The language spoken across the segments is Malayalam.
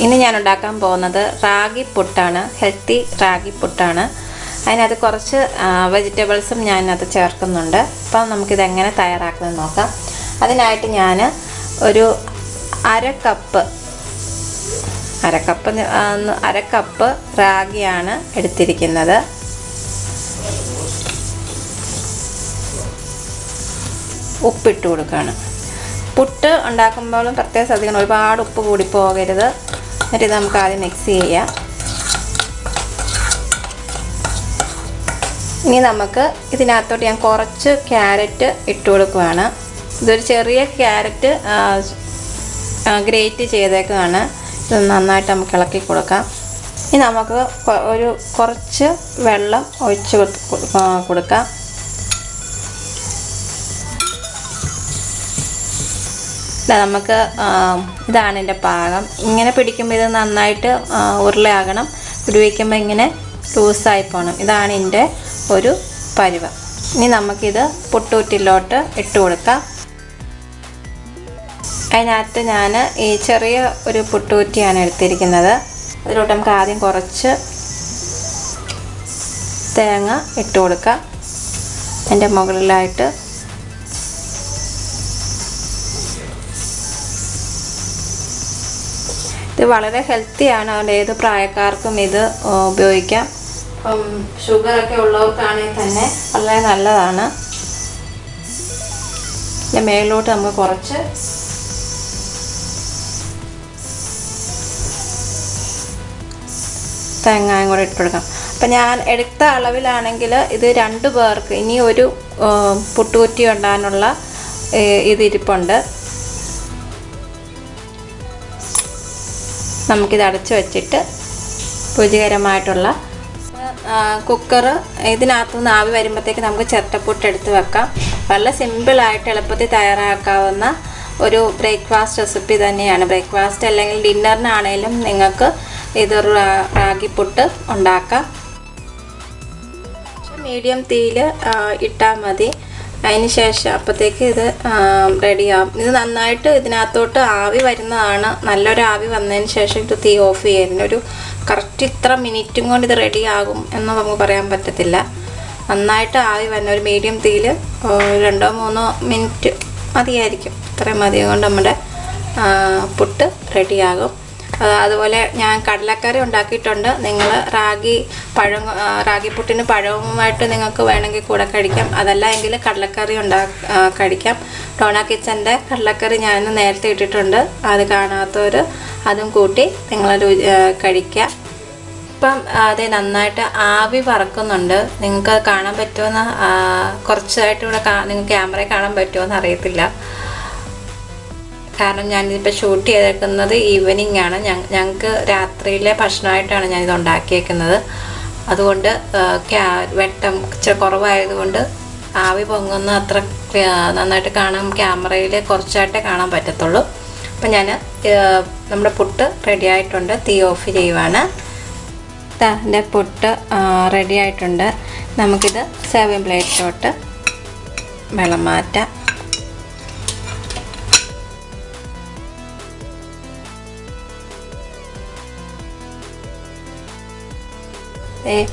ഇനി ഞാൻ ഉണ്ടാക്കാൻ പോകുന്നത് റാഗി പുട്ടാണ്. ഹെൽത്തി റാഗി പുട്ടാണ്. അതിനകത്ത് കുറച്ച് വെജിറ്റബിൾസും ഞാനത് ചേർക്കുന്നുണ്ട്. അപ്പം നമുക്കിതെങ്ങനെ തയ്യാറാക്കുന്നത് നോക്കാം. അതിനായിട്ട് ഞാൻ ഒരു അര കപ്പ് റാഗിയാണ് എടുത്തിരിക്കുന്നത്. ഉപ്പിട്ട് കൊടുക്കുകയാണ്. പുട്ട് ഉണ്ടാക്കുമ്പോഴും പ്രത്യേകം ശ്രദ്ധിക്കണം, ഒരുപാട് ഉപ്പ് കൂടി പോകരുത്. എന്നിട്ട് ഇത് നമുക്ക് ആദ്യം മിക്സ് ചെയ്യാം. ഇനി നമുക്ക് ഇതിനകത്തോട്ട് ഞാൻ കുറച്ച് ക്യാരറ്റ് ഇട്ട് കൊടുക്കുകയാണ്. ഇതൊരു ചെറിയ ക്യാരറ്റ് ഗ്രേറ്റ് ചെയ്തേക്കാണ്. ഇത് നന്നായിട്ട് നമുക്ക് ഇളക്കി കൊടുക്കാം. ഇനി നമുക്ക് കുറച്ച് വെള്ളം ഒഴിച്ച് കൊടുക്കാം. നമുക്ക് ഇതാണ് എൻ്റെ പാകം. ഇങ്ങനെ പിടിക്കുമ്പോൾ ഇത് നന്നായിട്ട് ഉരുളയാകണം. പിടിവയ്ക്കുമ്പോൾ ഇങ്ങനെ ലൂസായി പോകണം. ഇതാണ് എൻ്റെ ഒരു പരുവം. ഇനി നമുക്കിത് പുട്ടുകുറ്റിലോട്ട് ഇട്ട് കൊടുക്കാം. അതിനകത്ത് ഞാൻ ഈ ചെറിയ ഒരു പുട്ടുകുറ്റിയാണ് എടുത്തിരിക്കുന്നത്. അതിലോട്ട് നമുക്ക് ആദ്യം കുറച്ച് തേങ്ങ ഇട്ട് കൊടുക്കാം. അതിൻ്റെ മുകളിലായിട്ട് ഇത് വളരെ ഹെൽത്തിയാണ്. അതുകൊണ്ട് ഏത് പ്രായക്കാർക്കും ഇത് ഉപയോഗിക്കാം. ഇപ്പം ഷുഗറൊക്കെ ഉള്ളവർക്കാണെങ്കിൽ തന്നെ വളരെ നല്ലതാണ്. ഇതിൻ്റെ മേളിലോട്ട് നമുക്ക് കുറച്ച് തേങ്ങയും കൂടെ ഇട്ട് കൊടുക്കാം. അപ്പം ഞാൻ എടുത്ത അളവിലാണെങ്കിൽ ഇത് 2 പേർക്ക് ഇനി ഒരു പുട്ടുകുറ്റി ഉണ്ടാകാനുള്ള ഇതിരിപ്പുണ്ട്. നമുക്കിത് അടച്ചു വെച്ചിട്ട് രുചികരമായിട്ടുള്ള കുക്കർ ഇതിനകത്തുനിന്ന് ആവി വരുമ്പോഴത്തേക്ക് നമുക്ക് ചിരട്ടപ്പുട്ട് എടുത്ത് വെക്കാം. വളരെ സിമ്പിളായിട്ട് എളുപ്പത്തിൽ തയ്യാറാക്കാവുന്ന ഒരു ബ്രേക്ക്ഫാസ്റ്റ് റെസിപ്പി തന്നെയാണ്. ബ്രേക്ക്ഫാസ്റ്റ് അല്ലെങ്കിൽ ഡിന്നറിനാണേലും നിങ്ങൾക്ക് ഇത് റാഗി പുട്ട് ഉണ്ടാക്കാം. മീഡിയം തീയിൽ ഇട്ടാൽ മതി. അതിന് ശേഷം അപ്പോഴത്തേക്ക് ഇത് റെഡിയാവും. ഇത് നന്നായിട്ട് ഇതിനകത്തോട്ട് ആവി വരുന്നതാണ്. നല്ലൊരു ആവി വന്നതിന് ശേഷം ഇത് തീ ഓഫ് ചെയ്യുന്നതിന് ഒരു കറക്റ്റ് ഇത്ര മിനിറ്റും കൊണ്ട് ഇത് റെഡിയാകും എന്ന് നമുക്ക് പറയാൻ പറ്റത്തില്ല. നന്നായിട്ട് ആവി വരുന്ന ഒരു മീഡിയം തീയിൽ 2-3 മിനിറ്റ് മതിയായിരിക്കും. ഇത്രയും മതി കൊണ്ട് നമ്മുടെ പുട്ട് റെഡിയാകും. അതുപോലെ ഞാൻ കടലക്കറി ഉണ്ടാക്കിയിട്ടുണ്ട്. നിങ്ങൾ റാഗി പുട്ടിന് പഴവുമായിട്ട് നിങ്ങൾക്ക് വേണമെങ്കിൽ കൂടെ കഴിക്കാം. അതല്ല എങ്കിൽ കടലക്കറി കഴിക്കാം. ഡോണ കിച്ചൻ്റെ കടലക്കറി ഞാൻ നേരത്തെ ഇട്ടിട്ടുണ്ട്. അത് കാണാത്തവർ അതും കൂട്ടി നിങ്ങൾ കഴിക്കുക. ഇപ്പം അത് നന്നായിട്ട് ആവി പറക്കുന്നുണ്ട്. നിങ്ങൾക്ക് അത് കാണാൻ പറ്റുമെന്ന് കുറച്ചായിട്ട് ഇവിടെ നിങ്ങൾക്ക് ക്യാമറയിൽ കാണാൻ പറ്റുമെന്ന് അറിയത്തില്ല. കാരണം ഞാനിതിപ്പോൾ ഷൂട്ട് ചെയ്തേക്കുന്നത് ഈവനിങ് ആണ്. ഞങ്ങൾക്ക് രാത്രിയിലെ ഭക്ഷണമായിട്ടാണ് ഞാനിത് ഉണ്ടാക്കിയേക്കുന്നത്. അതുകൊണ്ട് വെട്ടം ഇച്ചിരി കുറവായതുകൊണ്ട് ആവി പൊങ്ങുന്ന അത്ര നന്നായിട്ട് കാണാൻ ക്യാമറയിൽ കുറച്ചായിട്ടേ കാണാൻ പറ്റത്തുള്ളൂ. അപ്പം ഞാൻ നമ്മുടെ പുട്ട് റെഡി ആയിട്ടുണ്ട്. തീ ഓഫ് ചെയ്യുവാണ്. എൻ്റെ പുട്ട് റെഡി ആയിട്ടുണ്ട്. നമുക്കിത് സെർവിങ് പ്ലേറ്റിലോട്ട് വെള്ളം മാറ്റാം.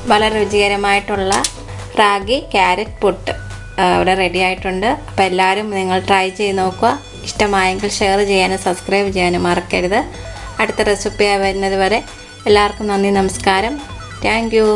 വളരെ രുചികരമായിട്ടുള്ള റാഗി ക്യാരറ്റ് പുട്ട് ഇവിടെ റെഡി ആയിട്ടുണ്ട്. അപ്പോൾ എല്ലാവരും നിങ്ങൾ ട്രൈ ചെയ്ത് നോക്കുക. ഇഷ്ടമായെങ്കിൽ ഷെയർ ചെയ്യാനും സബ്സ്ക്രൈബ് ചെയ്യാനും മറക്കരുത്. അടുത്ത റെസിപ്പിയായി വരുന്നത് വരെ എല്ലാവർക്കും നന്ദി, നമസ്കാരം. Thank you.